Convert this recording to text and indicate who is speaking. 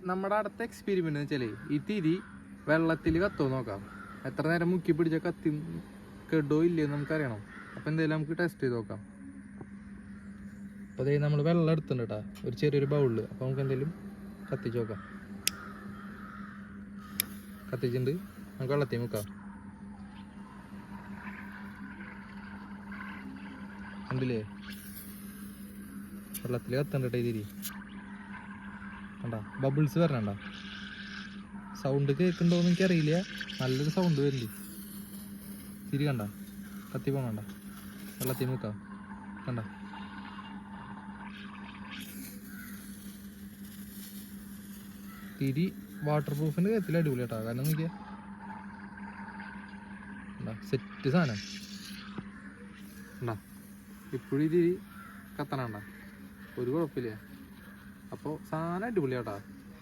Speaker 1: നമ്മുടെ അടുത്ത എക്സ്പെരിമെന്റ് എന്ന് വെച്ചാലേ ഈ തിരി വെള്ളത്തിൽ കത്തോ നോക്കാം. എത്ര നേരം മുക്കി പിടിച്ച കത്തി കെടോ ഇല്ലയെന്ന് നമുക്കറിയണം. അപ്പം എന്തായാലും നമുക്ക് ടെസ്റ്റ് ചെയ്ത് നോക്കാം. അപ്പോൾ അതേ നമ്മൾ വെള്ളം എടുത്തിട്ടുണ്ട് കേട്ടോ, ഒരു ചെറിയൊരു ബൗളിൽ. അപ്പോൾ നമുക്ക് എന്തെങ്കിലും കത്തിച്ച് നോക്കാം. കത്തിച്ചിട്ടുണ്ട്, നമുക്ക് വെള്ളത്തിൽ മുക്കാം. കണ്ടില്ലേ, വെള്ളത്തിൽ കത്തണ്ടട്ടെ ഈ തിരി. കണ്ട ബബിൾസ് വരണണ്ട. സൗണ്ട് കേൾക്കുന്നുണ്ടോയെന്ന് എനിക്കറിയില്ല, നല്ലൊരു സൗണ്ട് വരില്ലേ. തിരി കണ്ട കത്തി പോകണ്ട, വെള്ളത്തിൽ മുക്കാം. കണ്ട തിരി വാട്ടർ പ്രൂഫിൻ്റെ കാര്യത്തിൽ അടിപൊളി കേട്ടോ. കാരണം നോക്കിയാ സെറ്റ് സാധനം ഉണ്ടാ. ഇപ്പോഴും തിരി കത്തണണ്ട, ഒരു കുഴപ്പമില്ല. അപ്പോൾ സാധനം അടിപൊളി കേട്ടോ.